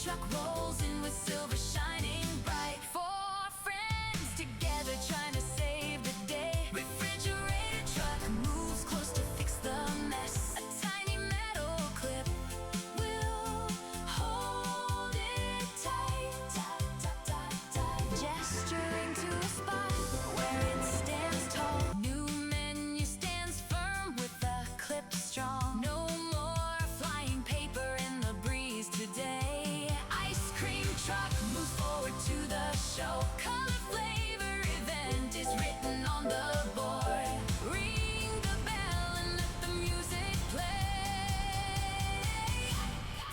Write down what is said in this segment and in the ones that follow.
truck rolls in with silver shining bright. Four friends together trying to save the day. Refrigerator truck moves close to fix the mess. A tiny metal clip will hold it tight. Gesturing to a spot where it stands tall. New menu stands firm with the clip strong. No more flying paper in the breeze today. Ice cream truck moves forward to the show. Color flavor event is written on the board. Ring the bell and let the music play.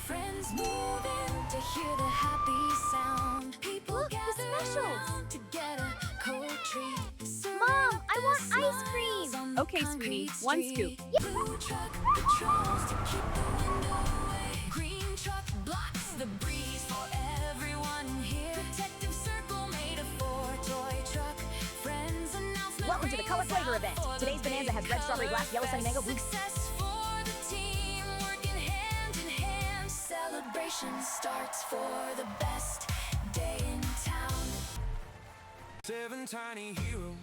Friends move in to hear the happy sound. People gather around to get a cold treat. Mom, I want ice cream. Okay, sweetie, one scoop. Blue truck patrols to keep the wind away. Green truck blocks the breeze for everyone here. Protective circle made of four toy truck. Friends announcement. Welcome to the Color Flavor event. Today's Bonanza has red strawberry blast, yellow sunny mango, blue. Success for the team, working hand in hand. Celebration starts for the best day in town. 7 tiny heroes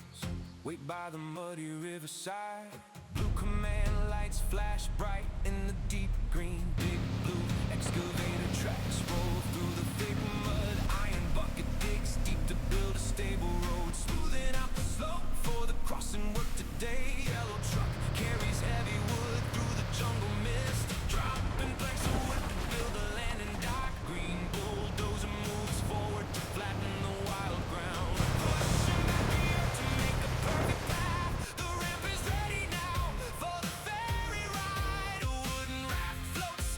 wait by the muddy riverside. Blue command lights flash bright in the deep green. Big blue excavator tracks roll through the thick mud. Iron bucket digs deep to build a stable road, smoothing out the slope for the crossing work today. Yellow truck carries heavy wood through the jungle mist, dropping planks of wood to build a landing dock. Green bulldozer moves forward to flatten the wild ground, pushing back the earth to make a perfect path. The ramp is ready now for the ferry ride. A wooden raft floats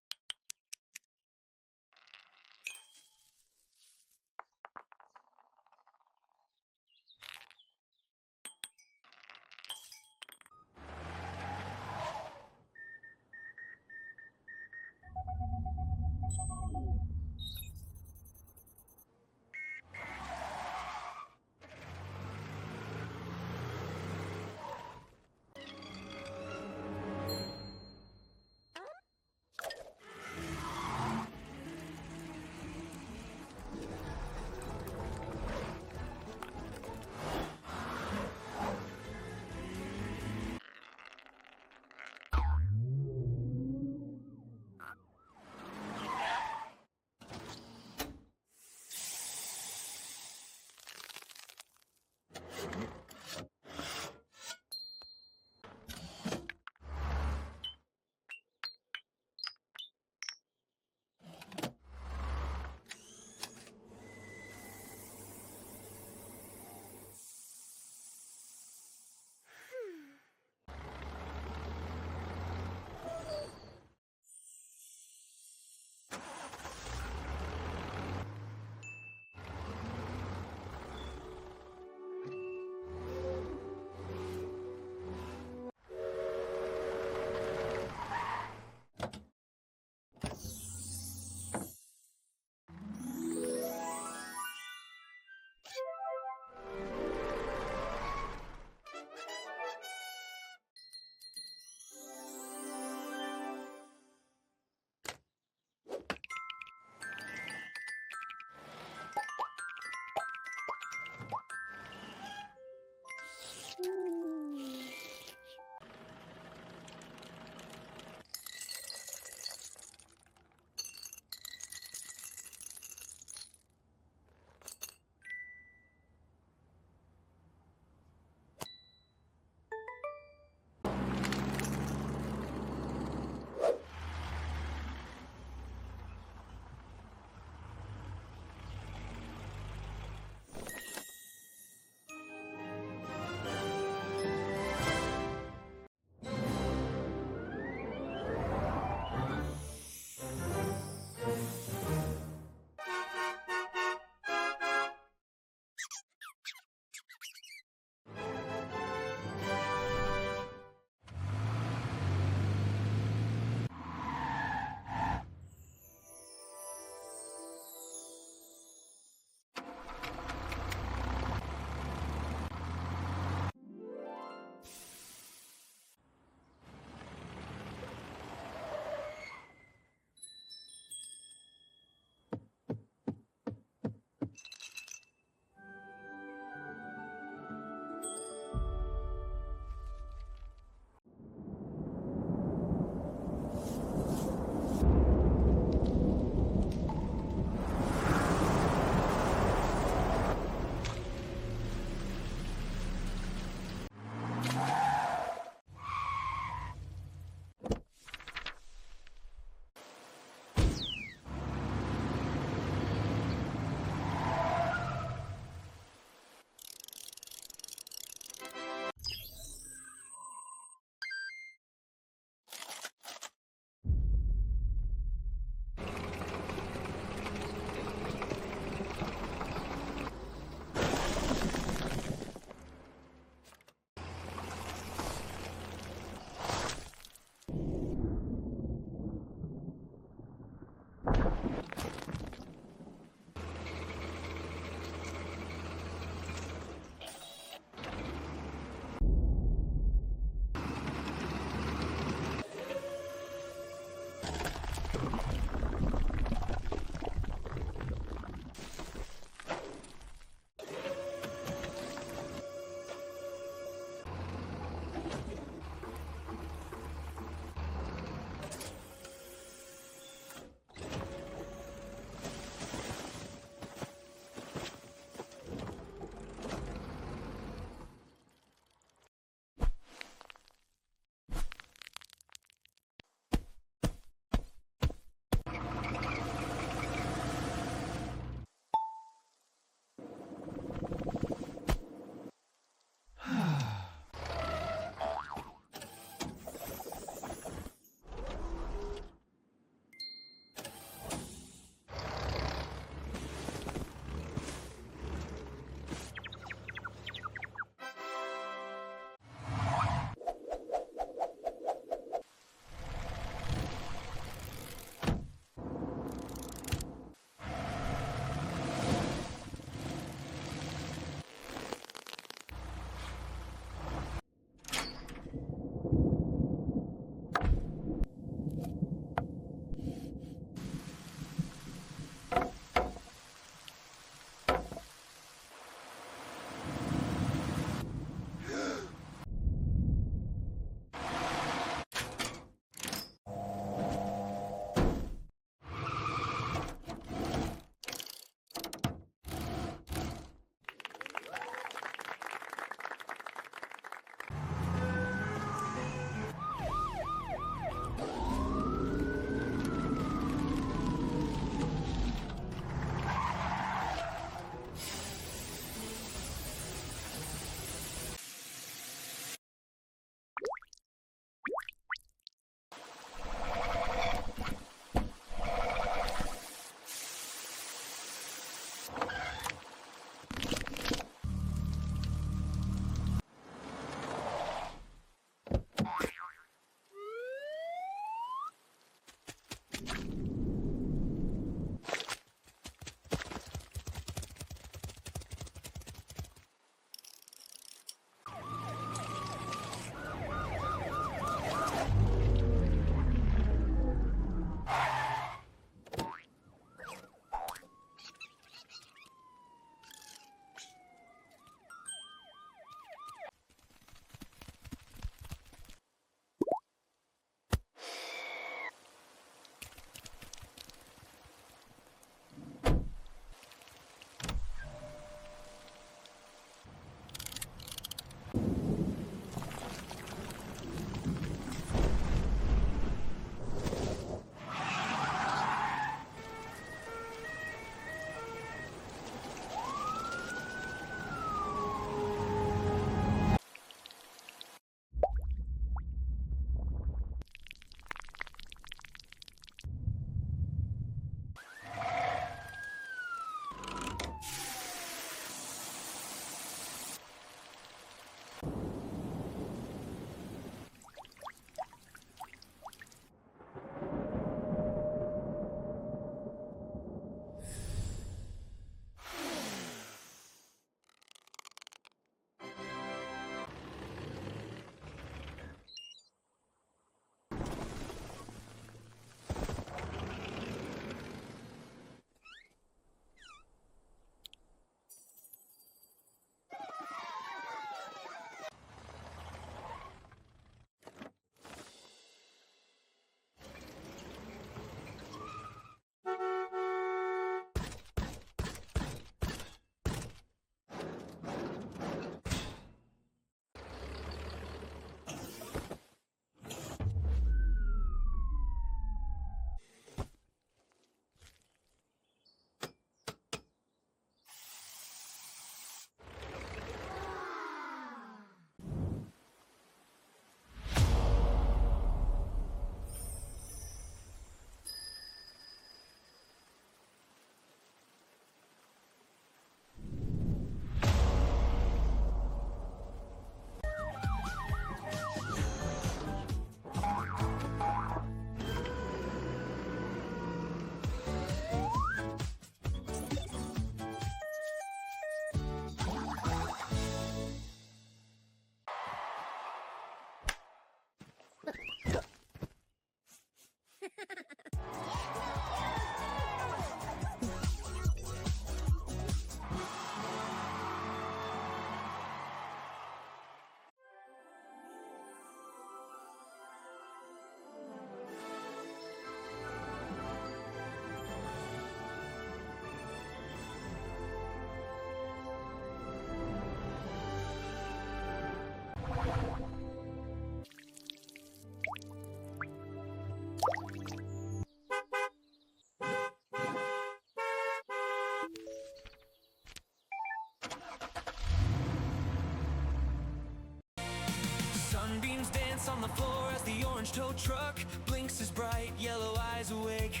Sunbeams dance on the floor as the orange tow truck blinks his bright yellow eyes awake.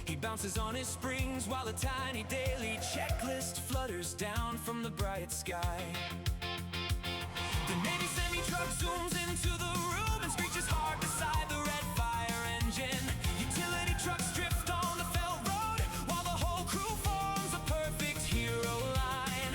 He bounces on his springs while a tiny daily checklist flutters down from the bright sky. The Navy semi-truck zooms into the room and screeches hard beside the red fire engine. Utility trucks drift on the felt road while the whole crew forms a perfect hero line.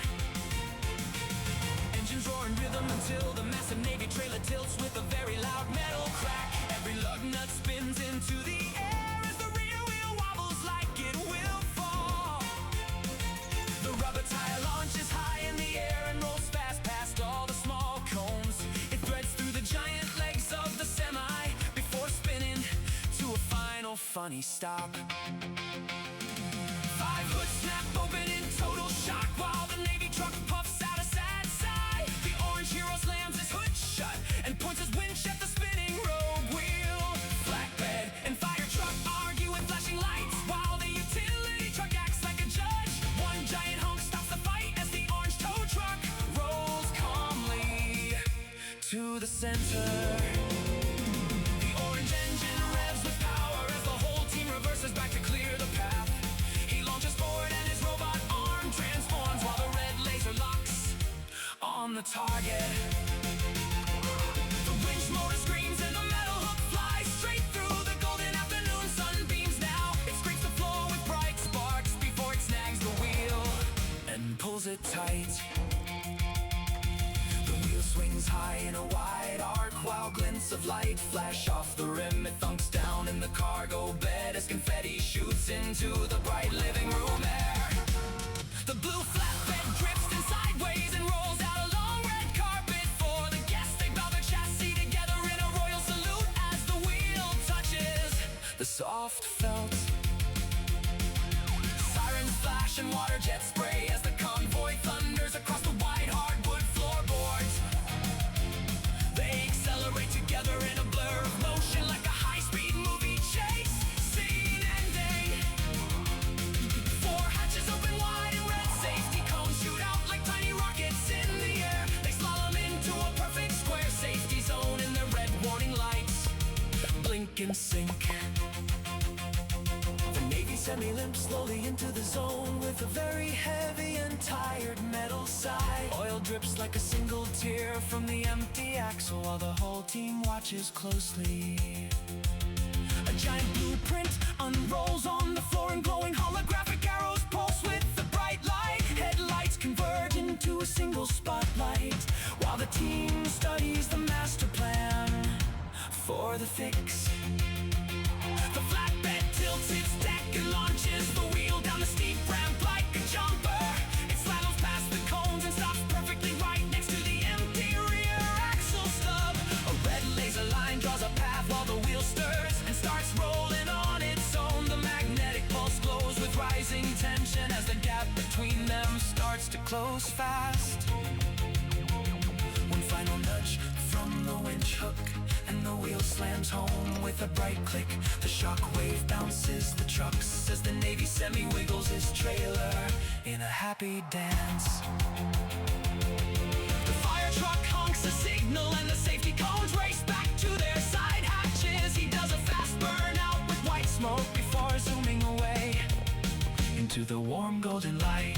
Engines roar in rhythm until the massive Navy trailer tilts with a very loud metal crack. Every lug nut spins into the air as the rear wheel wobbles like it will fall. The rubber tire launches high in the air and rolls fast past all the small cones. It threads through the giant legs of the semi before spinning to a final funny stop. Five hoods snap open in total shock while the Navy truck puffs out a sad sigh. The orange hero slams his hood shut and points his winch at the spinning rogue wheel. Flatbed and fire truck argue with flashing lights while the utility truck acts like a judge. One giant honk stops the fight as the orange tow truck rolls calmly to the center. The orange engine revs with power as the whole team reverses back to clear the path. He launches forward and his robot arm transforms while the red laser locks on the target. The winch motor screams and the metal hook flies straight through the golden afternoon sunbeams now. It scrapes the floor with bright sparks before it snags the wheel and pulls it tight. The wheel swings high in a wide arc while glints of light flash off the rim. It thunks down in the cargo bed as confetti shoots into the bright living room air. The blue flatbed drifts in sideways and rolls out a long red carpet for the guests. They bow their chassis together in a royal salute as the wheel touches the soft felt. Sirens flash and water jets spray as the convoy thunders across the wide hardwood floorboards. They accelerate together in a blur of motion like a high-speed movie chase scene ending. Four hatches open wide and red safety cones shoot out like tiny rockets in the air. They slalom into a perfect square safety zone in their red warning lights blink and sink. The Navy semi limps slowly into the zone with a very heavy and tired metal sigh. Oil oil drips like a single tear from the empty axle while the whole team watches closely. A giant blueprint unrolls on the floor and glowing holographic arrows pulse with the bright light. Headlights converge into a single spotlight while the team studies the master plan for the fix. The flatbed tilts its deck and launches the wheel down the steep ramp like a jumper. It slaloms past the cones and stops perfectly right next to the empty rear axle stub. A red laser line draws a path while the wheel stirs and starts rolling on its own. The magnetic pulse glows with rising tension as the gap between them starts to close fast. One final nudge from the winch hook and the wheel slams home with a bright click. The shockwave bounces the trucks as the Navy semi wiggles his trailer in a happy dance. The fire truck honks a signal and the safety cones race back to their side hatches. He does a fast burnout with white smoke before zooming away into the warm golden light.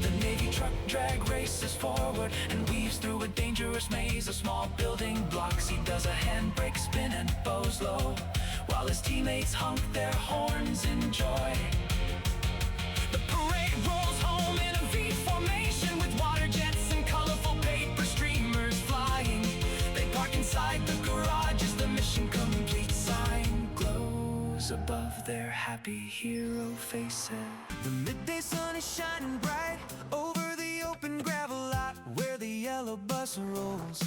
The Navy truck drag races forward and weaves through a dangerous maze of small building blocks. He does a handbrake spin and bows low while his teammates honk their horns in joy. The parade rolls home in a V formation with water jets and colorful paper streamers flying. They park inside the garage as the mission complete sign glows above their happy hero faces. The midday sun is shining bright over the open gravel lot where the yellow bus rolls.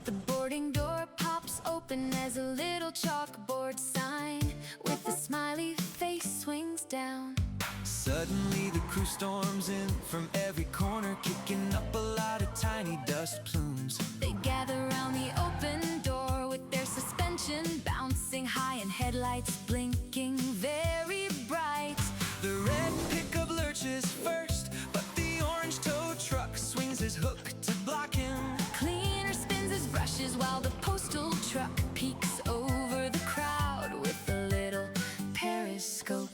The boarding door pops open as a little chalkboard sign with a smiley face swings down. Suddenly the crew storms in from every corner, kicking up a lot of tiny dust plumes. They gather around the open door with their suspension bouncing high and headlights blinking very bright. The red pickup lurches first, but the orange tow truck swings his hook to block him. Cleaner spins his brushes while the postal truck peeks over the crowd with a little periscope.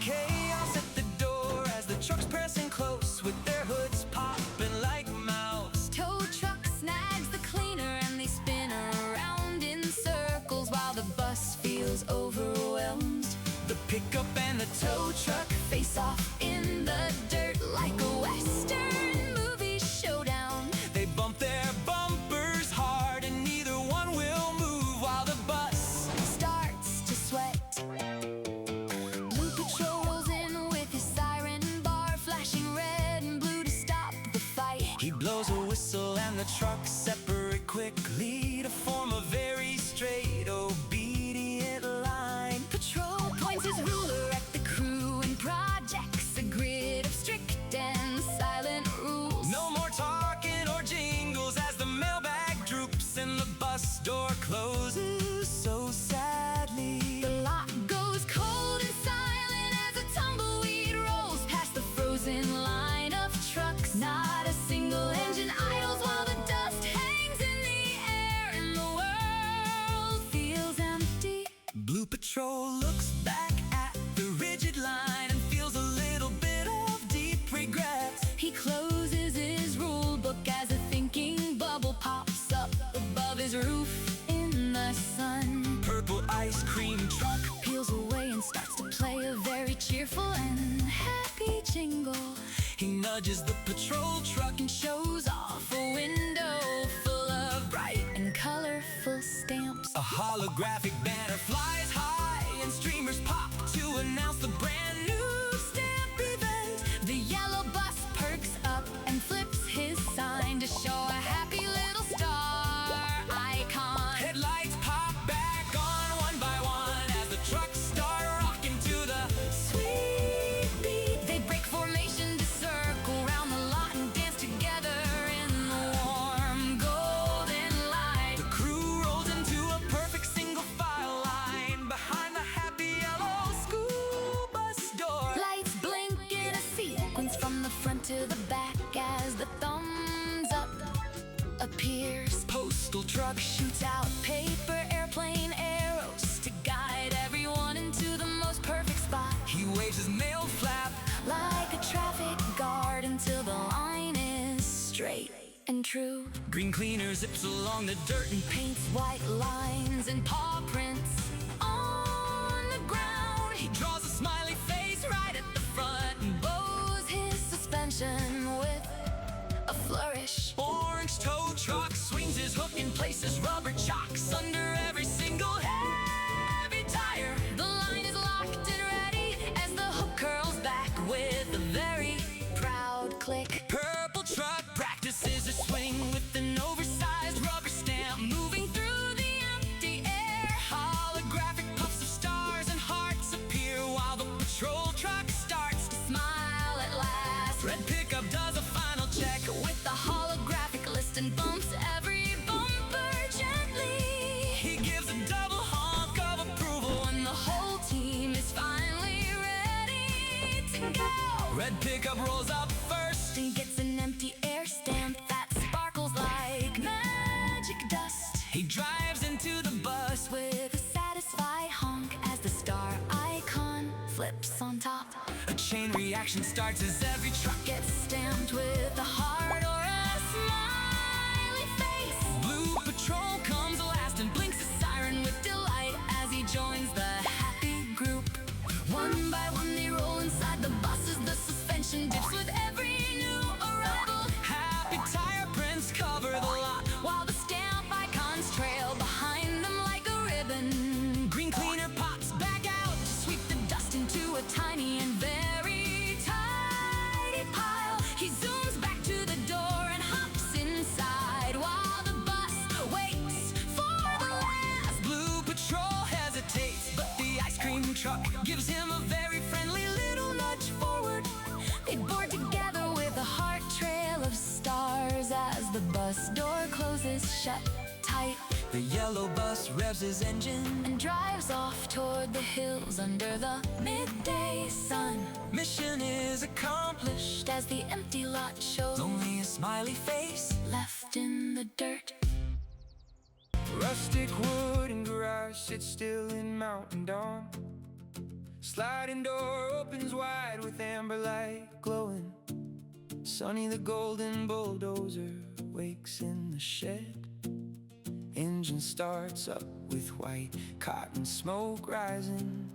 Chaos at the door as the trucks pressing close with their hoods popping like mouths. Tow truck snags the cleaner and they spin around in circles while the bus feels overwhelmed. The pickup and the tow truck Face off in the dirt like a western movie showdown. they bump their bumpers hard and neither one will move while the bus Starts to sweat. Blue Patrol rolls in with his siren bar flashing red and blue to stop the fight. He blows a whistle and the trucks separate quickly to form a very straight, obedient line. Patrol points his ruler at the crew and projects a grid of strict and silent rules. No more talking or jingles as the mailbag droops and the bus door closes so sadly. The lot goes cold and silent as a tumbleweed rolls past the frozen line of trucks. Not a single engine idles while the dust hangs in the air and the world feels empty. Blue Patrol looks back at the rigid line and feels a little bit of deep regret. He closes his rule book as a thinking bubble pops up above his roof in the sun. Purple ice cream truck Peels away and starts to play a very cheerful and happy jingle. he nudges the patrol truck And shows off a window full of bright and colorful stamps. a holographic banner flies high and streamers pop to announce the brand new stamp event. The yellow bus perks up and flips his sign to show a happy little star icon. Headlights pop back on one by one as the trucks start rocking to the Sweet beat. They break formation to circle round the lot and dance together in the warm golden light. The crew rolls into a perfect single file line behind the happy yellow school bus door. Lights blink in a sequence from the front to the back as the thumbs up appears. Postal truck Shoots out paper airplane arrows to guide everyone into the most perfect spot. he waves his mail flap Like a traffic guard until the line is straight and true. Green cleaner zips along the dirt and Paints white lines and paw prints on the ground. he draws a smiley face right at the front. He bows his suspension with a flourish. Orange tow truck swings his hook and places rubber chocks under every single heavy tire. The line is locked and ready as the hook curls back with a very proud click. Purple truck practices a swing with an oversized rubber stamp moving through the empty air. Holographic puffs of stars and hearts appear while the patrol truck starts to Smile at last Red pickup does a final check with the holographic list and bumps every bumper gently. he gives a double honk of approval When the whole team is finally ready to go, Red pickup rolls up first and gets an empty air stamp that sparkles like magic dust. he drives into the bus With a satisfied honk as the star icon flips on top. a chain reaction starts as every truck Gets stamped with a heart or a smiley face. Blue patrol comes last and blinks a siren with delight As he joins the happy group, one by one they roll inside the buses. The suspension dips with every new arrival, happy tire prints cover the lot while the stamp icons trail behind them like a ribbon. green cleaner pops back out To sweep the dust into a tiny and very tidy pile. He zooms back to the door and hops inside while the bus waits for the last. Blue patrol hesitates, but the ice cream truck gives him a very friendly little nudge forward. They board together with a heart trail of stars as the bus door closes shut tight The yellow bus revs his engine and drives off toward the hills under the midday sun. mission is accomplished As the empty lot shows only a smiley face left in the dirt. rustic wooden garage sits still in mountain dawn. Sliding door opens wide with amber light glowing. Sonny the golden bulldozer wakes in the shed. Engine starts up with white cotton smoke rising.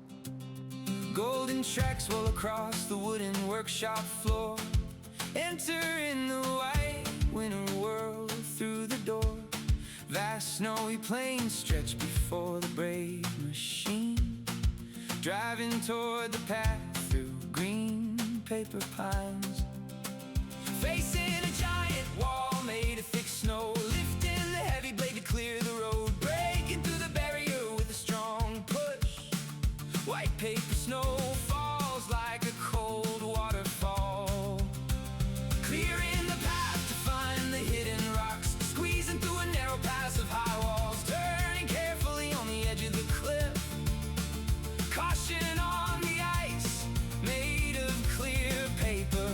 Golden tracks roll across the wooden workshop floor. Enter in the white winter world through the door. Vast snowy plains stretch before the brave machine, driving toward the path through green paper pines. Facing a giant wall made of thick snow, lifting the heavy blade to clear the road, breaking through the barrier with a strong push. White paper snow falls like a cold waterfall, clearing the path to find the hidden rocks, squeezing through a narrow pass of high walls, turning carefully on the edge of the cliff. Caution on the ice, made of clear paper,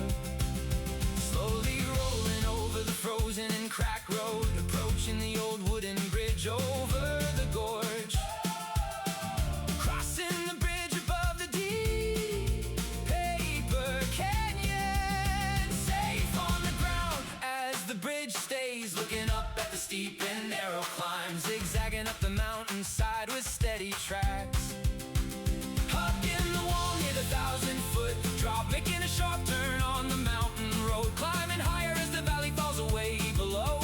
slowly rolling over the frozen and cracked road, approaching the old wooden bridge over the gorge. Crossing the bridge above the deep paper canyon, safe on the ground as the bridge stays, looking up at the steep and narrow climb, zigzagging up the mountainside with steady tracks. Up in the wall near the 1,000-foot drop, making a sharp turn on the mountain road, climbing higher as the valley falls away below.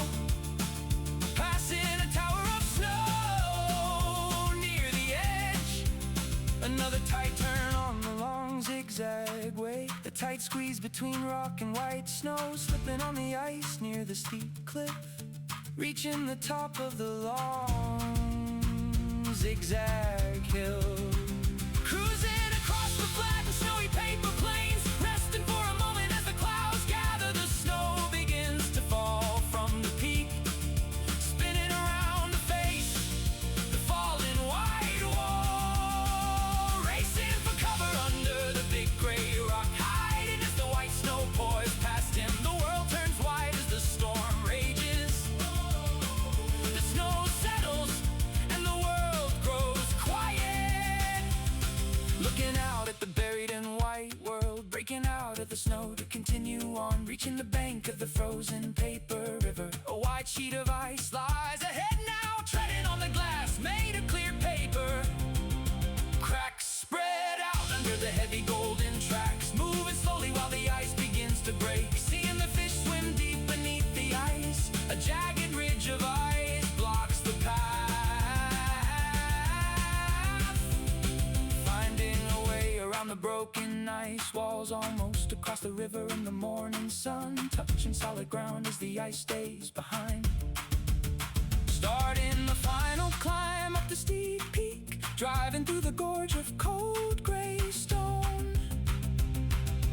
Passing a tower of snow near the edge, another tight turn on the long zigzag way. The tight squeeze between rock and white snow, slipping on the ice near the steep cliff, reaching the top of the long zigzag hill. Cruising across the flat and snowy paper plains, resting for a moment as the clouds gather. The snow begins to fall from the peak, spinning around to face the falling white wall. Racing for cover under the big gray rock, hiding as the white snow pours past him. The world turns white as the storm rages. The snow settles and the world grows quiet, looking out at the buried and white world, breaking out of the snow to continue. continue on, reaching the bank of the frozen paper river. A wide sheet of ice lies ahead now, treading on the glass made of clear paper. Cracks spread out under the heavy golden tracks, moving slowly while the ice begins to break. Seeing the fish swim deep beneath the ice, a jagged ridge of ice blocks the path. Finding a way around the broken ice walls, almost across the river in the morning sun, touching solid ground as the ice stays behind. Starting the final climb up the steep peak, driving through the gorge of cold gray stone.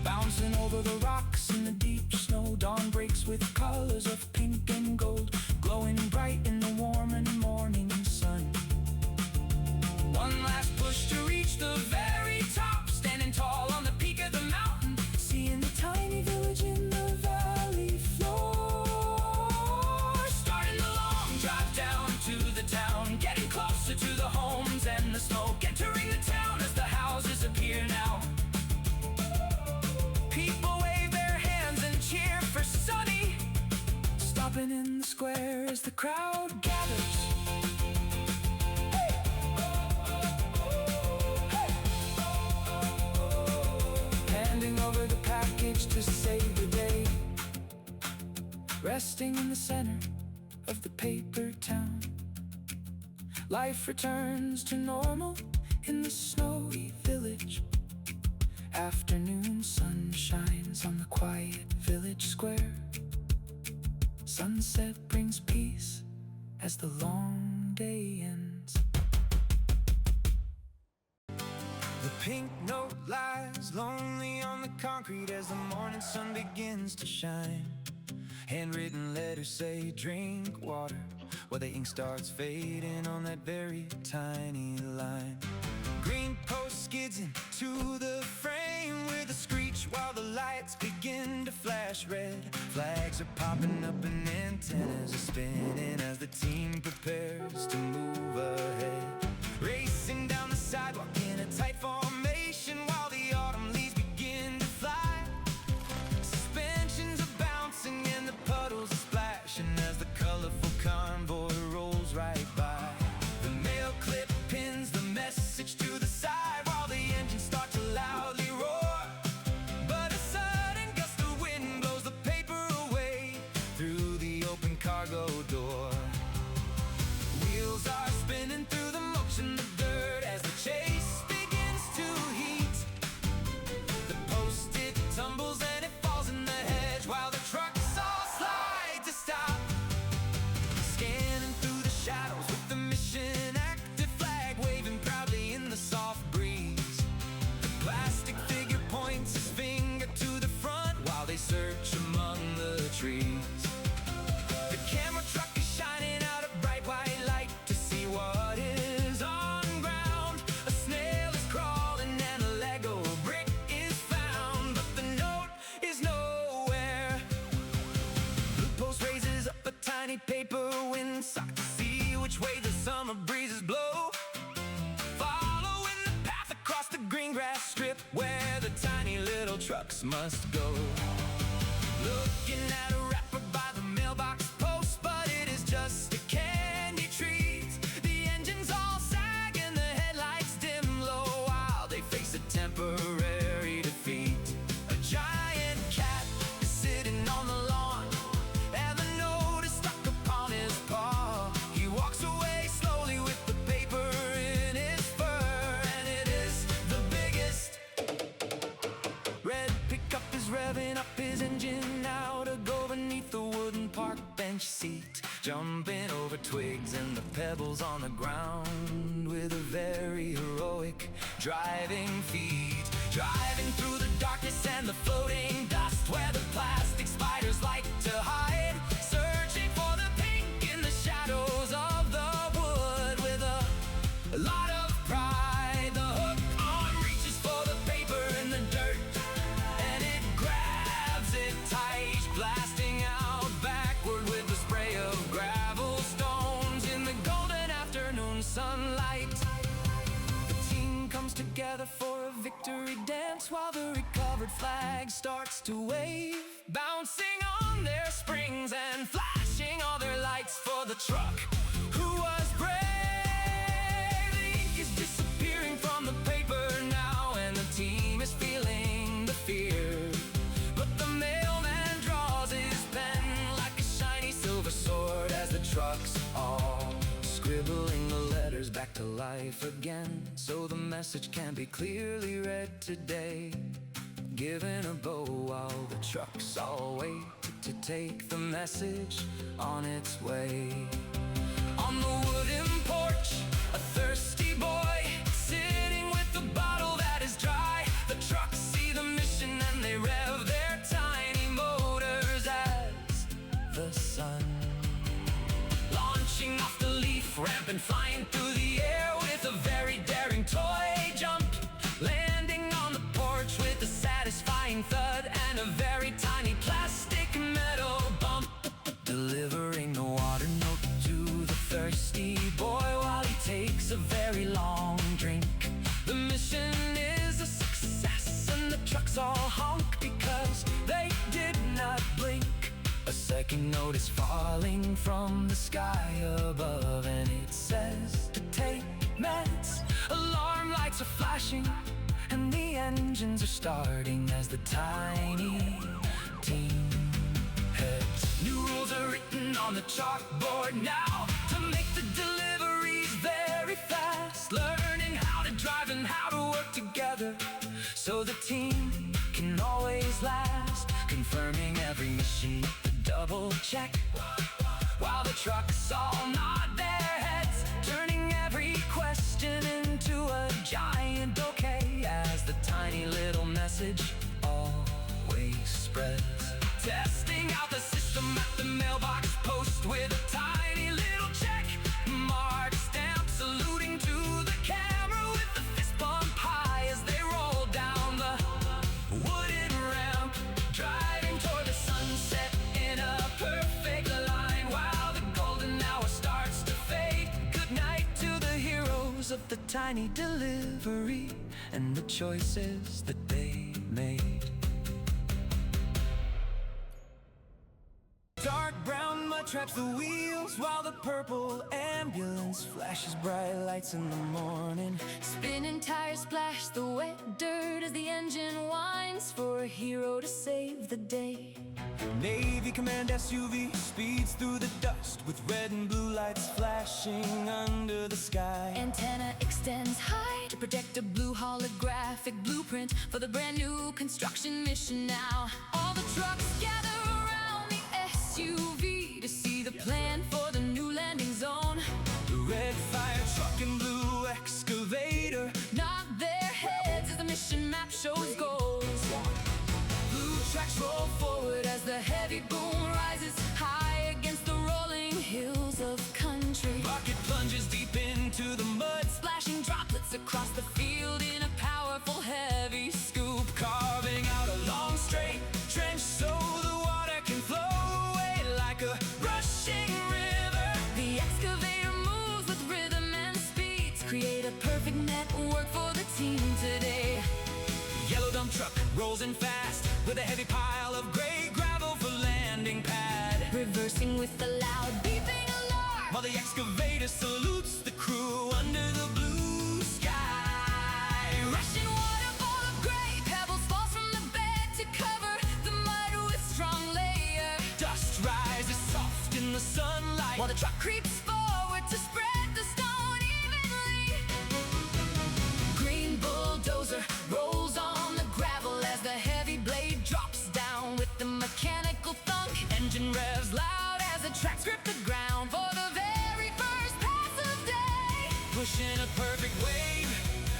Bouncing over the rocks in the deep snow, dawn breaks with colors of pink and gold, glowing bright in the warm and morning sun. One last push to reach the very top, standing tall on the peak of the mountain, seeing the tiny village in the valley floor. Starting the long drive down to the town, getting closer to the homes and the smoke, entering the town as the houses appear now. People wave their hands and cheer for Sunny, stopping in the square as the crowd gathers. Handing over the package to save the day, resting in the center of the paper town. Life returns to normal in the snowy village. Afternoon sun shines on the quiet village square. Sunset brings peace as the long day ends. The pink note lies lonely on the concrete as the morning sun begins to shine. Handwritten letters say drink water, while the ink starts fading on that very tiny line. Green post skids into the frame with a screech while the lights begin to flash red. Flags are popping up and antennas are spinning as the team prepares to move ahead. Racing down the sidewalk in a tight formation while the autumn leaves begin to fly. Suspensions are bouncing and the puddles are splashing as the colorful convoy rolls right by. The mail clip pins the message to the side while the engines start to loudly roar. But a sudden gust of wind blows the paper away through the open cargo door. Wheels are spinning through the mulch and the dirt as the chase begins to heat. The post-it tumbles and it falls in the hedge while the trucks all slide to stop. Scanning through the shadows with the mission active flag waving proudly in the soft breeze. The plastic figure points his finger to the front while they search among the trees. The camera truck is shining out a bright white light to see what is on ground. A snail is crawling and a Lego brick is found, but the note is nowhere. Blue post raises up a tiny paper windsock to see which way the summer breezes blow. Following the path across the green grass strip where the tiny little trucks must go. Looking at a wrapper by the mailbox post, but it is just a candy treat. The engines all sag and the headlights dim low while they face a temporary defeat. A giant cat is sitting on the lawn and the note is stuck upon his paw. He walks away slowly with the paper in his fur, and it is the biggest. Red pickup is revving up his engine now to go beneath the wooden park bench seat, jumping over twigs and the pebbles on the ground with a very heroic driving feet. Driving through the darkness and the floating dust where the plastic spiders like to hide, searching for the pink in the shadows of the wood with a lot of pride. The hook arm reaches for the paper in the dirt and it grabs it tight, blasting out backward with a spray of gravel stones in the golden afternoon sunlight. The team comes together for a victory dance while the recovered flag starts to wave, bouncing on their springs and flashing all their lights for the truck. Who was brave? The ink is disappearing from the paper now, and the team is feeling the fear. But the mailman draws his pen like a shiny silver sword as the trucks all scribbling the letters back to life again, so the message can be clearly read today. Given a bow while the trucks all wait to take the message on its way. On the wooden porch, a thirsty boy sitting with a bottle that is dry. The trucks see the mission and they rev their tiny motors as the sun launching off the leaf ramp and flying through the air with a very daring toy jump, landing on the porch with a satisfying thud and a very tiny plastic metal bump, delivering the water note to the thirsty boy while he takes a very long drink. The mission is a success and the trucks all honk because they did not blink. A second note is falling from the sky above, and it says to take meds. Alarm lights are flashing and the engines are starting as the tiny team heads. New rules are written on the chalkboard now to make the deliveries very fast, learning how to drive and how to work together so the team can always last, confirming every mission with the double check while the trucks all nod their heads, turning every question into a giant bouquet as the tiny little message always spreads. Testing out the system at the mailbox post with a tiny little check mark stamp, saluting to the camera with the fist bump high as they roll down the wooden ramp, driving toward the sunset in a perfect line while the golden hour starts to fade. Good night to the heroes of the tiny delivery and the choices that they made. Dark brown mud traps the wheels while the purple ambulance flashes bright lights in the morning. Spinning tires splash the wet dirt as the engine whines for a hero to save the day. Navy command SUV speeds through the dust with red and blue lights flashing under the sky. Antenna extends high to protect a blue holographic blueprint for the brand new construction mission now. All the trucks gather around the SUV to see the plan for the new landing zone. The red fire truck and blue excavator Nod their heads as the mission map shows goals. blue tracks roll forward As the heavy boom rises high against the rolling hills of country. bucket plunges deep into the mud, Splashing droplets across the field in a powerful heavy scoop. carving out a long straight trench so the water can flow away like a rushing river. The excavator moves with rhythm and speed to create a perfect network for the team today. Yellow dump truck rolls in fast with a heavy pile of gray gravel for landing pad, Reversing with a loud beeping alarm while the excavator salutes the crew under the blue sky. Rushing waterfall of gray pebbles falls from the bed to cover the mud with strong layer. Dust rises soft in the sunlight While the truck creeps forward to spread the stone evenly. Green bulldozer rolls on the gravel as the heavy blade drops down with the mechanical thunk. engine revs loud As the tracks grip the ground for the very first pass of day. pushing a perfect wave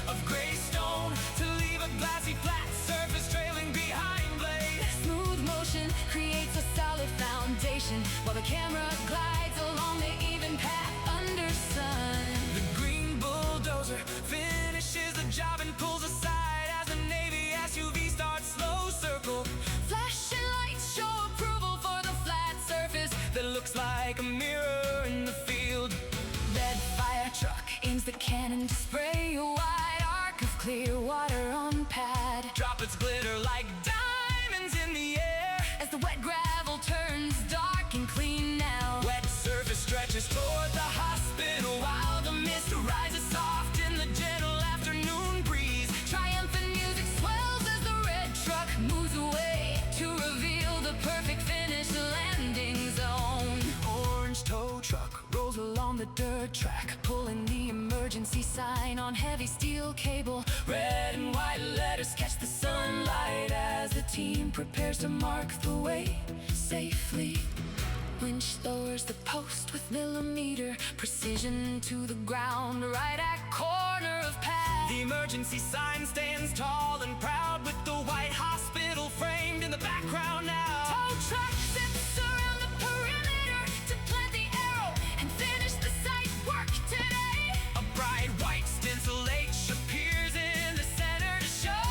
of gray stone to leave a glassy flat surface trailing behind blade. Smooth motion creates a solid foundation while the camera glides along the even path under sun. The green bulldozer finishes the job and pulls aside as the Navy SUV starts slow circle. Flashing lights show approval for the flat surface That looks like a mirror in the field. Red fire truck aims the cannon to spray a wide arc of clear water on pad. Droplets glitter like diamonds perfect finish landing zone. Orange tow truck rolls along the dirt track, Pulling the emergency sign on heavy steel cable. red and white letters catch the sunlight as the team prepares to mark the way safely. Winch lowers the post with millimeter precision to the ground, right at corner of path. The emergency sign stands tall and proud, with the white hospital framed in the background now. Tow truck zips around the perimeter to plant the arrow and finish the site work today. A bright white stencil H appears in the center to show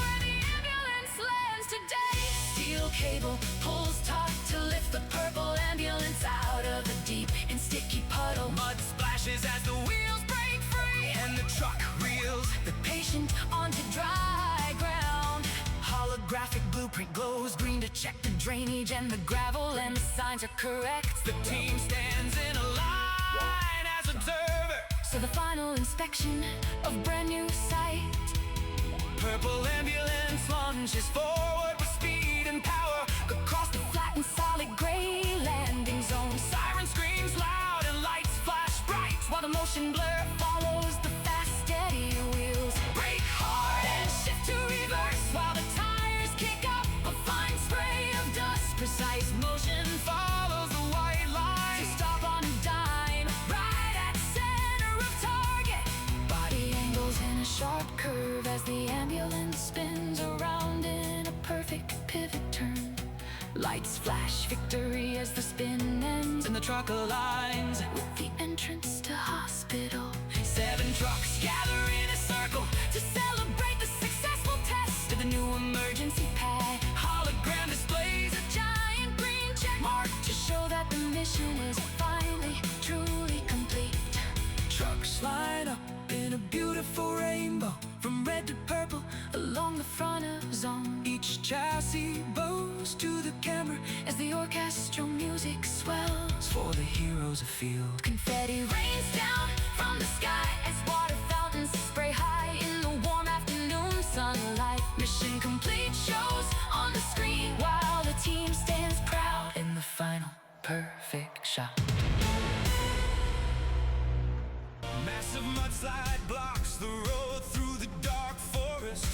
Where the ambulance lands today. steel cable pulls taut to lift the purple ambulance out of the deep and sticky puddle. Mud splashes as the wheels break free and the truck reels The patient onto dry ground. holographic blueprint glows green to check the drainage and the gravel, and the signs are correct. The team stands in a line as observer. So the final inspection of brand new site. Purple ambulance launches forward with speed and power across the Flat and solid gray landing zone. siren screams loud and lights flash bright, While the motion blur follows the fast, steady wheels. brake hard and Shift to reverse while the tires kick up a fine spray of dust. Precise motion follows the white to line. stop on a dime, right at center of target. Body angles in a sharp curve as the ambulance spins around in a perfect pivot turn. Lights flash victory as the spin ends And the truck aligns. with the entrance to hospital. 7 trucks gather in a circle To celebrate the successful test of the new emergency pad, hologram displays a giant green check mark to show that the mission is finally truly complete. trucks line up in a beautiful rainbow from red to purple. Along the front of zone, Each chassis bows to the camera as the orchestral music swells, for the heroes afield. confetti rains down from the sky as water fountains spray high in the warm afternoon sunlight. Mission complete shows on the screen while the team stands proud In the final perfect shot, massive mudslide blocks the road through the dark forest.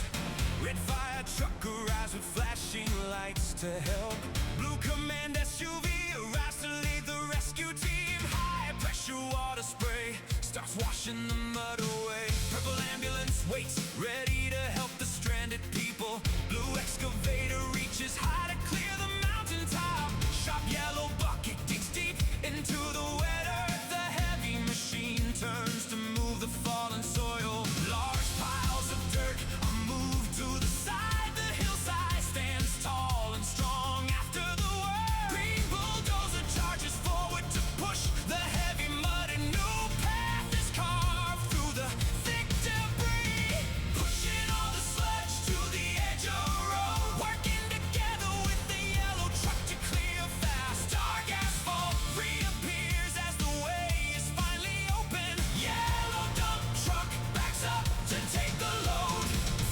Red fire truck arrives with flashing lights to help. Blue command SUV arrives to lead the rescue team. High pressure water spray starts washing the mud away. Purple ambulance waits ready to help the stranded people. Blue excavator reaches high to clear the mountaintop. Sharp yellow bucket digs deep into the wet earth. The heavy machine turns to move the fallen soil. Large piles of dirt are moved to the side. The hillside stands tall and strong after the work. Green bulldozer charges forward to push the heavy mud. A new path is carved through the thick debris, pushing all the sludge to the edge of road. Working together with the yellow truck to clear fast. Dark asphalt reappears as the way is finally open. Yellow dump truck backs up to take the load,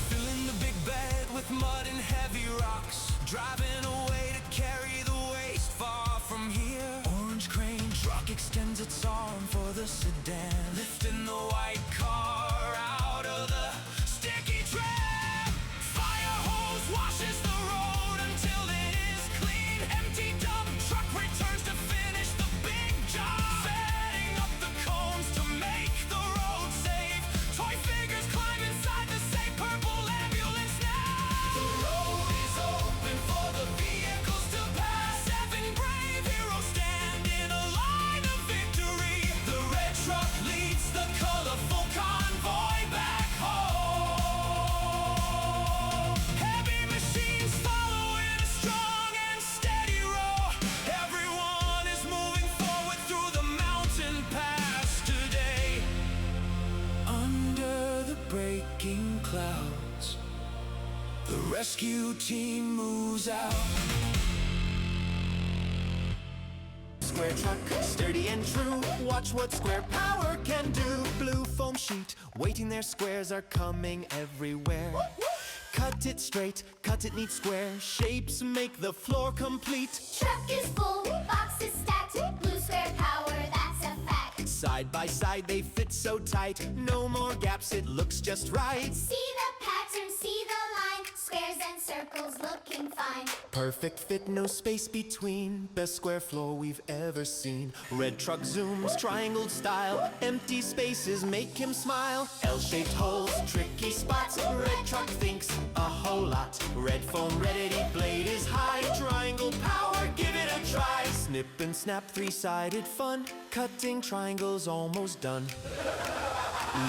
filling the big bed with mud and heavy rocks, driving away to carry the waste far from here. Orange crane truck extends its arm for the sedan, lifting the white car out of the sticky trap. Fire hose washes the road until it is clean. Empty dump truck returns to finish the big job, setting up the cones to make the road safe. Toy figures climb inside the safe purple ambulance now. The road is open for the vehicles to pass. 7 brave heroes stand in a line of victory. The red truck leads the colorful convoy back home. Heavy machines follow in a strong and steady row. Everyone is moving forward through the mountain pass today. Under the breaking clouds, the rescue team moves out. Square truck, sturdy and true. Watch what Square Power can do. Blue foam sheet, waiting there. Squares are coming everywhere. Cut it straight, cut it neat square. Shapes make the floor complete. Truck is full, boxes stacked. Blue square power, that's a fact. Side by side they fit so tight. No more gaps, it looks just right. See the pattern, see the line. Squares and circles looking fine. Perfect fit, no space between. Best square floor we've ever seen. Red truck zooms, triangle style. Empty spaces make him smile. L-shaped holes, tricky spots. Red truck thinks a whole lot. Red foam, ready, blade is high. Triangle power, give it a try. Snip and snap, three-sided fun. Cutting triangles almost done.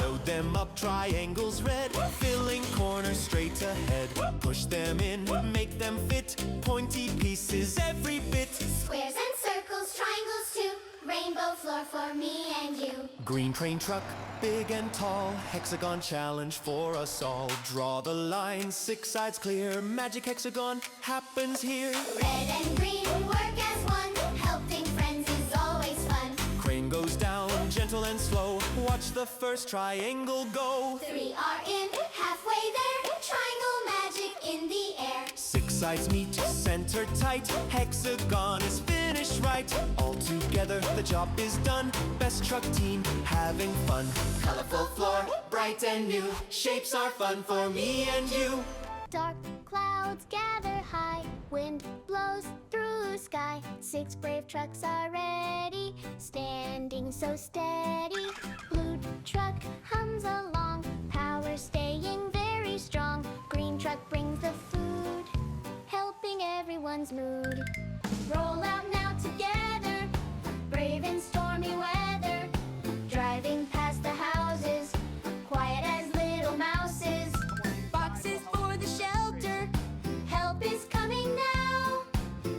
Load them up, triangles red. Filling corners straight ahead. Push them in, make them fit. Pointy pieces every bit. Squares and circles, triangles too. Rainbow floor for me and you. Green train truck, big and tall. Hexagon challenge for us all. Draw the line, 6 sides clear. Magic hexagon happens here. Red and green work as one. Helping friends is always fun. Crane goes down, gentle and slow. Watch the first triangle go. 3 are in, halfway there. Triangle magic in the air. 6 sides meet, center tight. Hexagon is finished right. All together, the job is done. Best truck team having fun. Colorful floor, bright and new. Shapes are fun for me and you. Dark clouds gather high. Wind blows through sky. 6 brave trucks are ready. Standing so steady. Blue truck hums along. Power staying very strong. Green truck brings the food. Helping everyone's mood. Roll out now together. Brave in stormy weather. Driving past the houses. Quiet as little mouses. Boxes for the shelter. Help is coming now.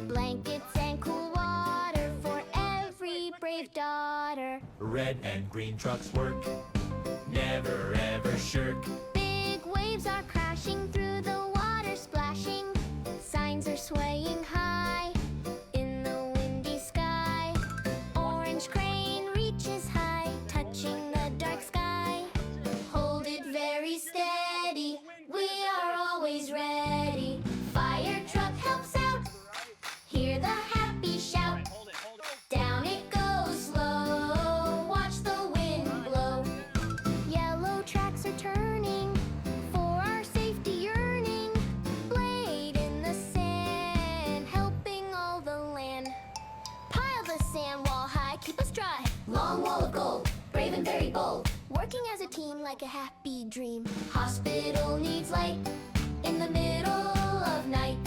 Blankets and cool water for every brave daughter. Red and green trucks work, never ever shirk. Big waves are crashing through the water, splashing. Signs are swaying high in the windy sky. Orange crane reaches high, touching the dark sky. Hold it very steady, we are always ready. Fire truck helps out, hear the happy shout. Down it goes slow, watch the wind blow. Yellow tracks are turning, for our safety yearning. Blade in the sand, helping all the land. Pile the sand wall high, keep us dry. Long wall of gold, brave and very bold. Working as a team like a happy dream. Hospital needs light in the middle of night.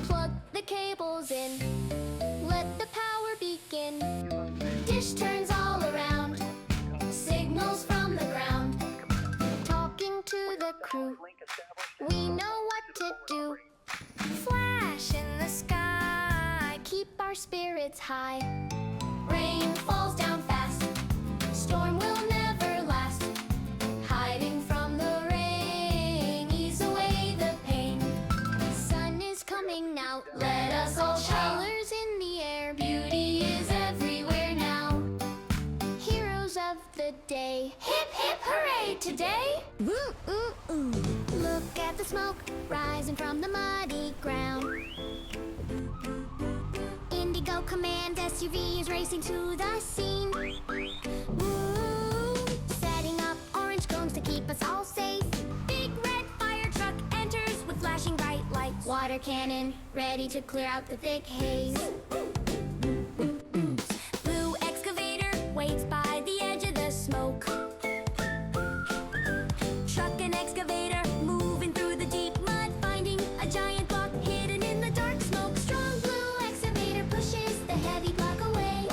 Plug the cables in, let the power begin. Dish turns all around, signals from the ground. Talking to the crew, we know what to do. Flash in the sky, keep our spirits high. Rain falls down fast, storm will never last. Hiding from the rain, ease away the pain. Sun is coming out, let us all shine. Colors in the air, beauty is everywhere now. Heroes of the day, hip hip hooray today. Woo ooh ooh. Look at the smoke rising from the muddy ground. Indigo Command SUV is racing to the scene. Woo! Setting up orange cones to keep us all safe. Big red fire truck enters with flashing bright lights. Water cannon ready to clear out the thick haze. Blue excavator waits by the edge of the smoke. Truck and excavator moving through the deep mud, finding a giant block hidden in the dark smoke. Strong blue excavator pushes the heavy block away.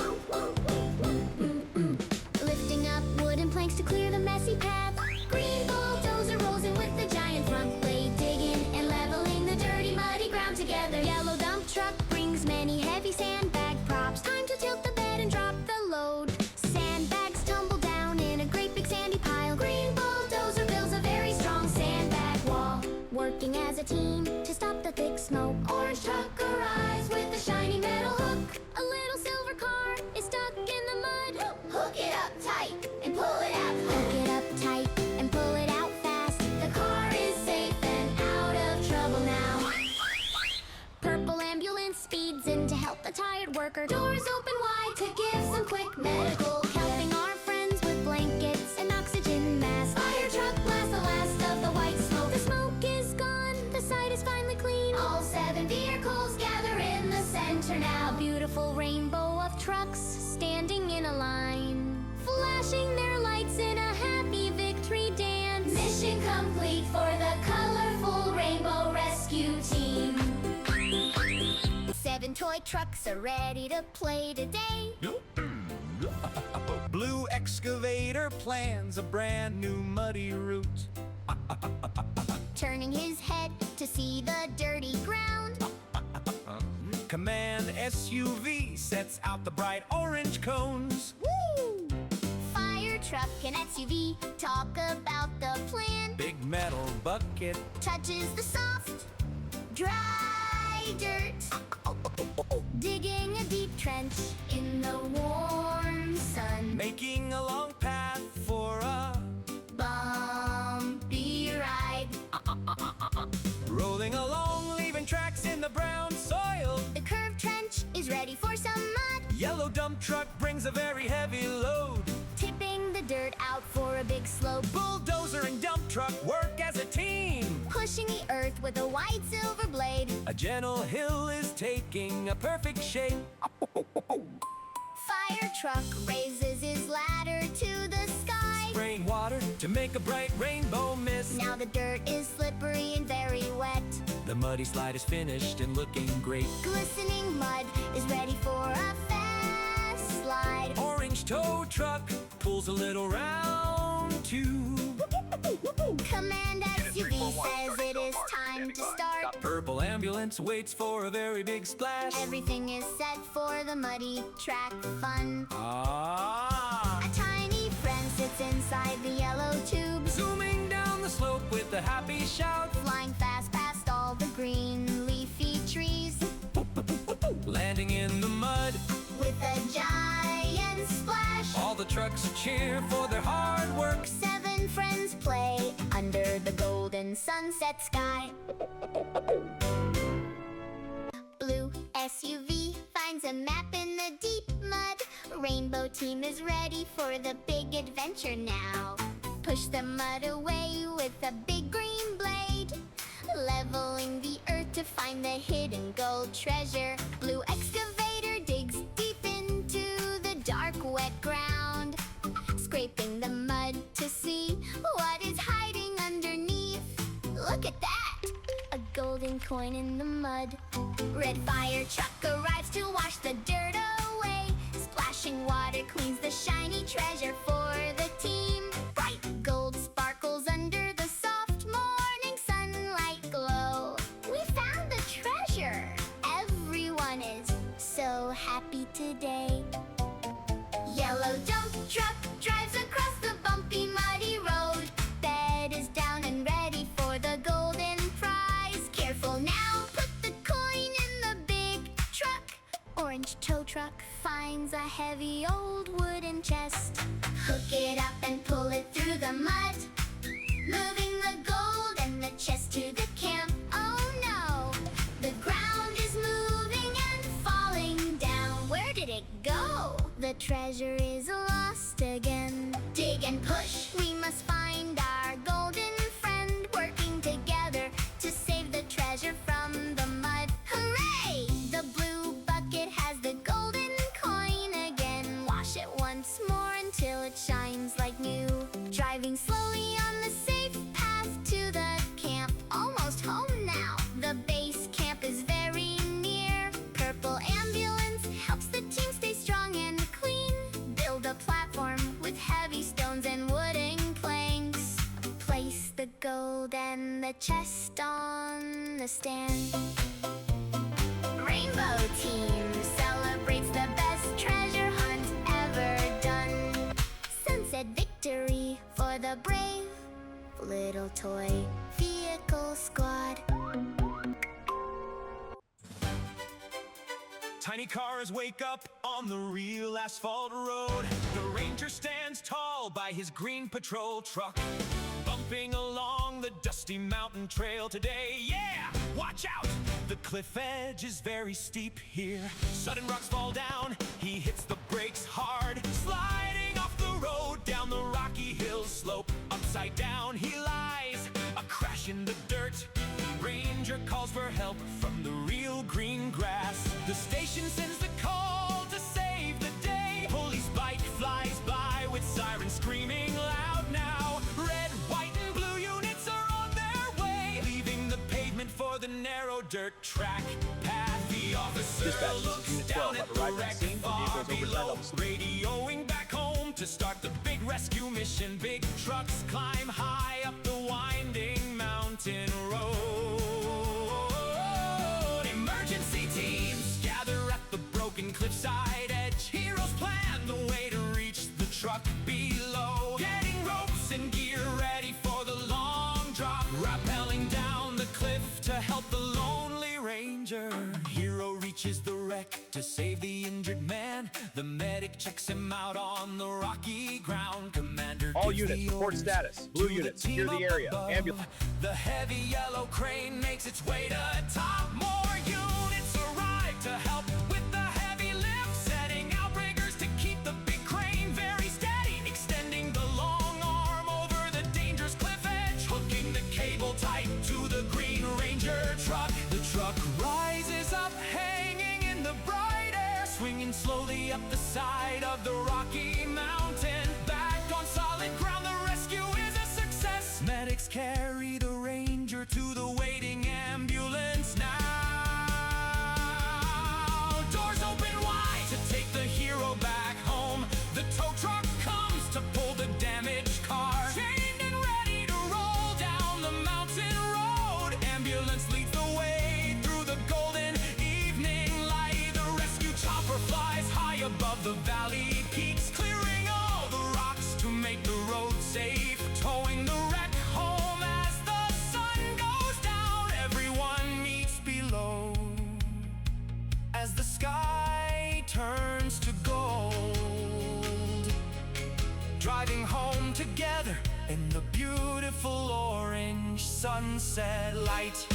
Lifting up wooden planks to clear the messy path. Green bulldozer rolls in with the giant front blade, digging and leveling the dirty muddy ground together. Yellow dump truck brings many heavy sandbag props. Time to tilt the bed and drop the load. Sandbags tumble down in a great big sandy pile. Green bulldozer builds a very strong sandbag wall. Working as a team to stop the thick smoke. Orange truck arrives with a shiny metal hook. A little silver car is stuck in the mud. Hook it up tight and pull it out. Hook it up tight and pull it out fast. The car is safe and out speeds in to help the tired worker. Doors open wide to give some quick medical. Helping our friends with blankets and oxygen masks. Fire truck blasts the last of the white smoke. The smoke is gone, the site is finally clean. All 7 vehicles gather in the center now. A beautiful rainbow of trucks standing in a line, flashing their lights in a happy victory dance. Mission complete for the colorful Rainbow Rescue Team. 7 toy trucks are ready to play today. Blue excavator plans a brand new muddy route. Turning his head to see the dirty ground. Command SUV sets out the bright orange cones. Woo! Fire truck and SUV talk about the plan. Big metal bucket Touches the soft, dry dirt. Digging a deep trench in the warm sun. making a long path for a Bumpy ride. rolling along, leaving tracks in the brown soil. The curved trench is ready for some mud. Yellow dump truck brings a very heavy load. Tipping the dirt out for a big slope. Bulldozer and dump truck work as a team. Pushing the earth with a wide silver blade. A gentle hill is taking a perfect shape. Fire truck raises his ladder to the sky. Spraying water to make a bright rainbow mist. Now the dirt is slippery and very wet. The muddy slide is finished and looking great. Glistening mud is ready for a fast slide. Orange tow truck pulls a little round too. Command SUV says it is time to start. Purple ambulance waits for a very big splash. Everything is set for the muddy track fun. Ah! A tiny friend sits inside the yellow tube. Zooming down the slope with a happy shout. Flying fast past all the green leafy trees. Landing in the mud. With a giant splash. All the trucks cheer for their hard work. 7 friends play under the golden sunset sky. Blue SUV finds a map in the deep mud. Rainbow Team is ready for the big adventure now. Push the mud away with a big green blade. Leveling the earth to find the hidden gold treasure. Blue excavator digs deep into the dark wet ground. Scraping the mud to see what is hiding underneath. Look at that! A golden coin in the mud. Red fire truck arrives to wash the dirt away. Splashing water cleans the shiny treasure for the team. Bright gold sparkles under the soft morning sunlight glow. We found the treasure! Everyone is so happy today. Yellow dump truck drives across the bumpy, muddy road. Bed is down and ready for the golden prize. Careful now, put the coin in the big truck. Orange tow truck finds a heavy old wooden chest. Hook it up and pull it through the mud. Moving the gold and the chest to the camp. Oh no, the ground is moving and falling down. Where did it go? The treasure is lost again. Dig and push, we must find our golden friend. Working together to save the treasure from the mud. Hooray! The blue bucket has the golden coin again. Wash it once more until it shines like new. Driving slowly on the safe path to the camp. Almost home now. The base camp is very near. Purple ambulance helps the team stay strong and clean. Build a platform with heavy stones and wooden planks. Place the gold and the chest on the stand. Rainbow Team celebrates the best treasure hunt ever done. Sunset victory for the brave little toy vehicle squad. Tiny cars wake up on the real asphalt road. The ranger stands tall by his green patrol truck, bumping along the dusty mountain trail today. Yeah, watch out! The cliff edge is very steep here. Sudden rocks fall down, he hits the brakes hard. Sliding off the road down the rocky hill slope. Upside down he lies, a crash in the dirt. Ranger calls for help from the real green grass. The station sends the call to save the day. Police bike flies by with sirens screaming loud now. Red, white, and blue units are on their way, leaving the pavement for the narrow dirt track path. The officer Dispatch, this is looks Unit down 12. at I've the arrived at wreck the scene. The far vehicle's overturned below, on the street. radioing back home to start the big rescue mission. Big trucks climb high up the winding mountain road. Emergency teams gather at the broken cliffside edge. Heroes plan the way to reach the truck below. Getting ropes and gear ready for the long drop. Rappelling down the cliff to help the lonely ranger. Hero reaches the wreck to save the injured man. The medic checks him out on the rocky ground. Commander All gives units, the report orders status. Blue to units, the secure team the up area. above. Ambulance. The heavy yellow crane makes its way to top. More units arrive to help with the heavy lift. Setting outriggers to keep the big crane very steady. Extending the long arm over the dangerous cliff edge. Hooking the cable tight to the Green Ranger truck. The truck rises up, hanging in the bright air. Swinging slowly up the side of the Rocky Mountain. Back on solid ground, the rescue is a success. Medics carry the Ranger to the waiting ambulance now. Doors open wide to take the hero back home. The tow truck comes to pull the damaged car. Chained and ready to roll down the mountain road. Ambulance leads the way through the golden evening light. The rescue chopper flies high above the valley peaks, clearing all the rocks to make the road safe. Towing the wreck home as the sun goes down. Everyone meets below as the sky turns to gold. Driving home together in the beautiful orange sunset light.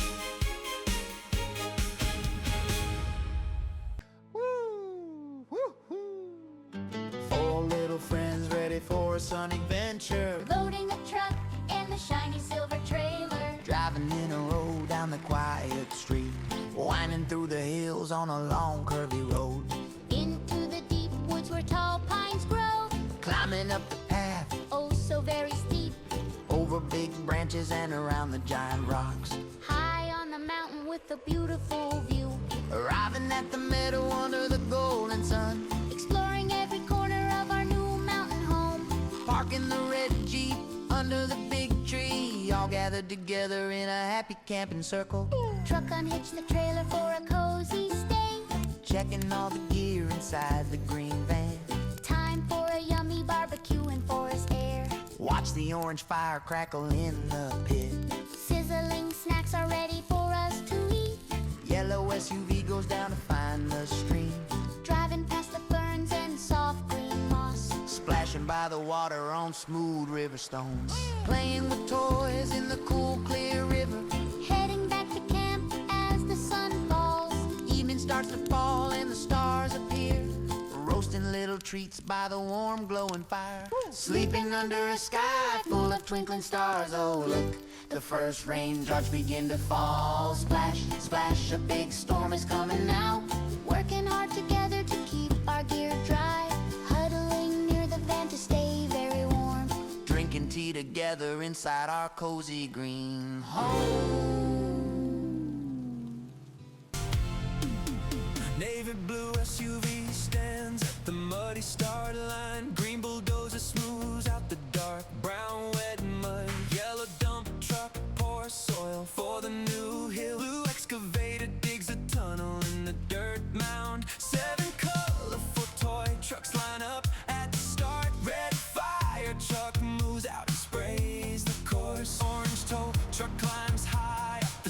Four little friends ready for a sun adventure. Loading the truck in the shiny silver trailer. Driving in a road down the quiet street, winding through the hills on a long curvy road, Into the deep woods where tall pines grow. climbing up the path, Oh, so very steep. over big branches and around the giant rocks, High on the mountain with a beautiful view. arriving at the meadow under the golden sun, Exploring every corner of our new mountain home. parking the red Jeep under the big tree, all gathered together in a happy camping circle, Truck unhitched the trailer for a cozy stay. checking all the gear inside the green van. Time for a yummy barbecue in forest air. Watch the orange fire crackle in the pit. Sizzling snacks are ready for us to eat. Yellow SUV goes down to find the stream, Driving past the ferns and soft green moss. splashing by the water on smooth river stones, playing with toys in the cool clear river. Heading back to camp as the sun falls. Evening starts to fall and the stars appear, roasting little treats by the warm glowing fire, sleeping under a sky full of twinkling stars. Oh look, the first raindrops begin to fall. Splash, splash, a big storm is coming now. Working hard together to keep our gear dry. Huddling near the van to stay very warm. Drinking tea together inside our cozy green home. Navy blue SUV stands at the muddy start line. Green bulldozer smooths out the dark brown wet mud. Yellow dump truck pours soil for the new hill. Blue excavator digs a tunnel in the dirt mound. 7 colorful toy trucks line up at the start. Red fire truck moves out and sprays the course. Orange tow truck climbs high up the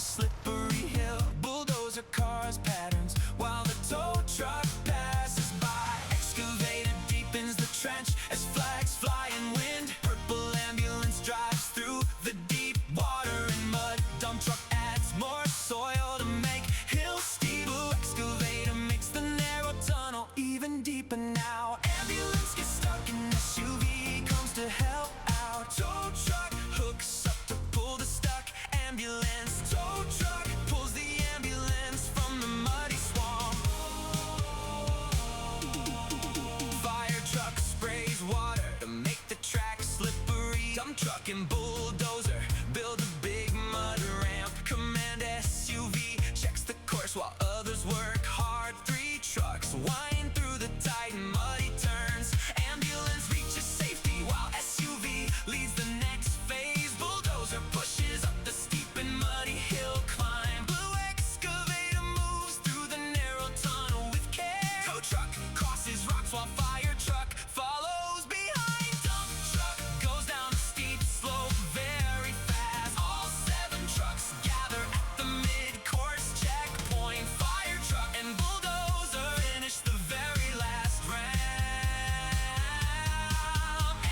and bulldozer build a big mud ramp. Command SUV checks the course while others work hard. 3 trucks wind through the tight and muddy turns. Ambulance reaches safety while SUV leads the next phase. Bulldozer pushes up the steep and muddy hill climb. Blue excavator moves through the narrow tunnel with care. Tow truck crosses rocks while fire truck follows behind. Dump truck goes down the steep slope very fast. All 7 trucks gather at the mid-course checkpoint. Fire truck and bulldozer finish the very last round.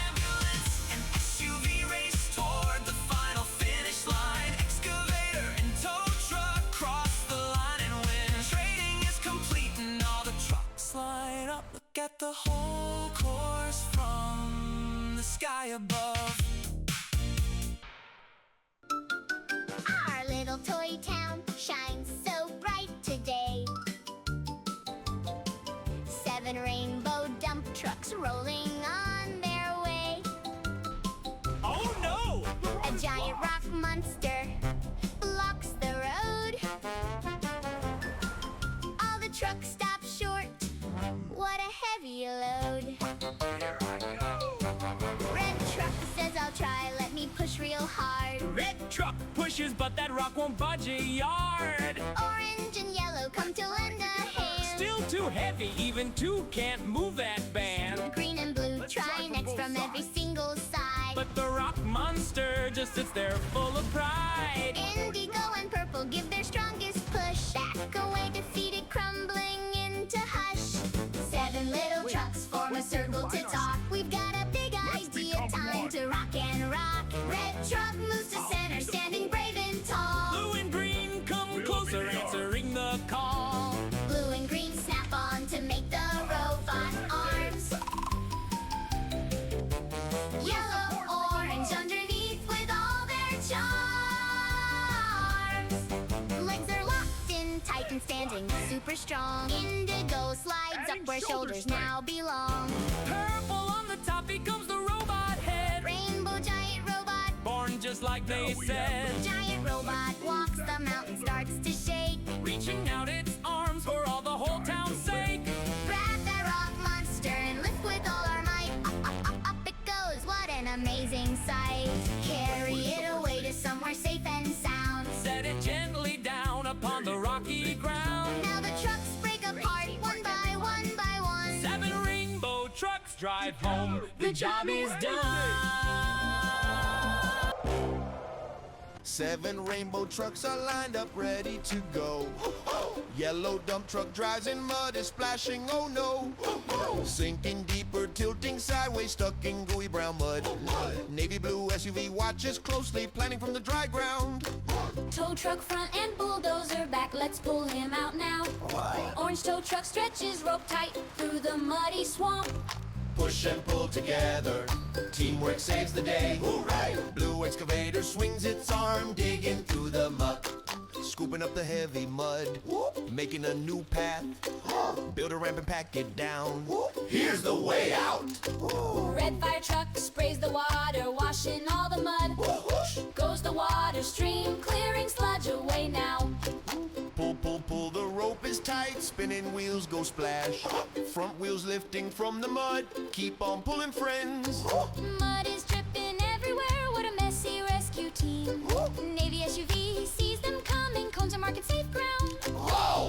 Ambulance and SUV race toward the final finish line. Excavator and tow truck cross the line and win. Trading is complete and all the trucks line up. Look at the whole course from the sky above. Our little toy town shines so bright today. 7 rainbow dump trucks rolling on their way. Oh no! A giant rock monster blocks the road. All the trucks stop short. What a heavy load. Red truck says, I'll try, let me push real hard. Red truck pushes, but that rock won't budge a yard. Orange and yellow come to lend a hand. Still too heavy, even 2 can't move that band. Green and blue try next from every single side. But the rock monster just sits there full of pride. Indigo and purple give their strongest push. Back away defeated, crumbling into hush. 7 little trucks form a circle to talk. We've got a big idea, time to rock and rock. Red truck moves to center, standing brave and tall. Blue and green come closer, answering the call. Blue and green snap on to make the robot arms. Yellow, orange underneath with all their charms. Legs are locked in tight and standing super strong. Indigo slides up where shoulders now belong. Purple on the top becomes the robot head. Rainbow giant robot, Born just like they said. giant robot walks the mountain, starts to shake. Reaching out its arms for all the whole town's sake. Grab that rock monster and lift with all our might. Up it goes, what an amazing sight. Carry it away to somewhere safe and sound. Set it gently down upon the rocky ground. Now the trucks break apart one by one by one. 7 rainbow trucks drive home. The job is done. 7 rainbow trucks are lined up ready to go. Yellow dump truck drives in mud, is splashing, oh no. Sinking deeper, tilting sideways, stuck in gooey brown mud. Navy blue SUV watches closely, planning from the dry ground. Tow truck front and bulldozer back, let's pull him out now. Orange tow truck stretches rope tight through the muddy swamp. Push and pull together, teamwork saves the day. Hooray! Blue excavator swings its arm, digging through the muck. Scooping up the heavy mud, making a new path. Build a ramp and pack it down. Here's the way out. Red fire truck sprays the water, washing all the mud. Goes the water stream, clearing sludge away now. Pull, pull, pull, the rope is tight. Spinning wheels go splash. Front wheels lifting from the mud. Keep on pulling, friends. Mud is dripping everywhere, what a messy rescue team. Navy SUV sees them coming, cones are marking safe ground.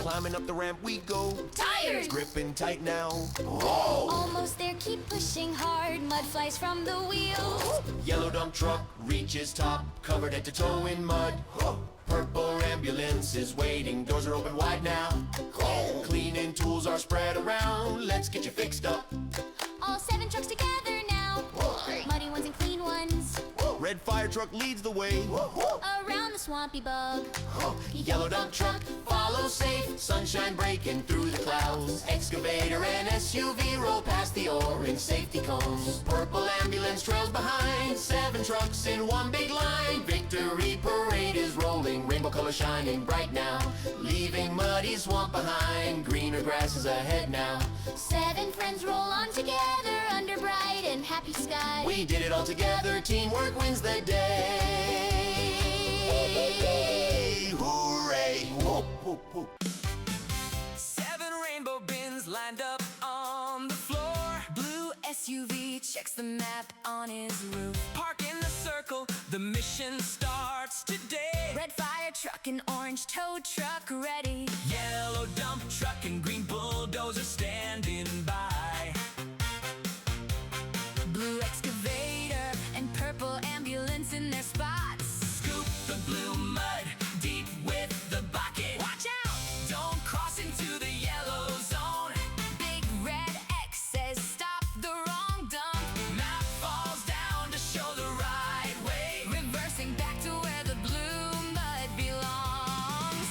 Climbing up the ramp we go. Tires Gripping tight now. almost there, keep pushing hard, mud flies from the wheels. Yellow dump truck reaches top, covered head to toe in mud. Purple ambulance is waiting, doors are open wide now. Cleaning tools are spread around, let's get you fixed up. All 7 trucks together now, muddy ones and clean ones. Red fire truck leads the way. Around the swampy bug, Yellow dump truck follows safe, sunshine breaking through the clouds. Excavator and SUV roll past the orange safety cones. Purple ambulance trails behind, 7 trucks in one big line. Victory parade is rolling, rainbow color shining bright now. Leaving muddy swamp behind, greener grass is ahead now. 7 friends roll on together under bright and happy skies. We did it all together, teamwork wins the day. Hooray! Whoop, whoop, whoop. 7 rainbow bins lined up on the floor. Blue SUV checks the map on his roof. Park in the circle, the mission starts today. Red fire truck and orange tow truck ready. Yellow dump truck and green bulldozer standing by. Blue excavator and purple ambulance in their spots. Scoop the blue mud deep with the bucket. Watch out! Don't cross into the yellow zone. Big red X says stop the wrong dump. Map falls down to show the right way. Reversing back to where the blue mud belongs.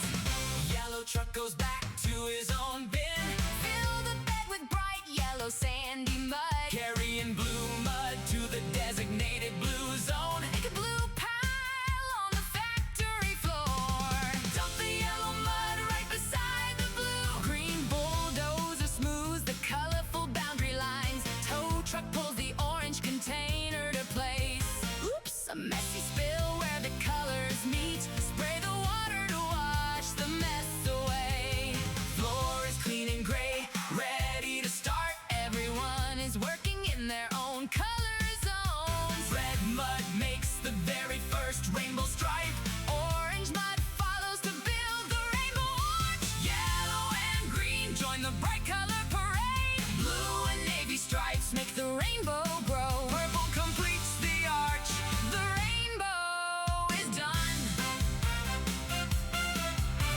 Yellow truck goes back to his own bin. Fill the bed with bright yellow sandy mud. Carrying blue mud to the designated blue zone. Make a blue pile on the factory floor. Dump the yellow mud right beside the blue. Green bulldozer smooths the colorful boundary lines. Tow truck pulls the orange container to place. Oops, a messy spill where the colors meet. Spray the water to wash the mess away. Floor is clean and gray, ready to start. Everyone is working in their own color zones. Red mud makes the very first rainbow stripe. Orange mud follows to build the rainbow arch. Yellow and green join the bright color parade. Blue and navy stripes make the rainbow grow. Purple completes the arch. The rainbow is done.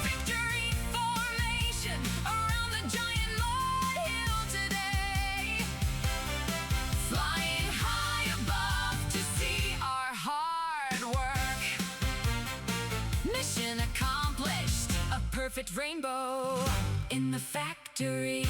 Victory formation around the giant mud hill today. Flying high above to see our hard work. Mission accomplished. A perfect rainbow in the factory.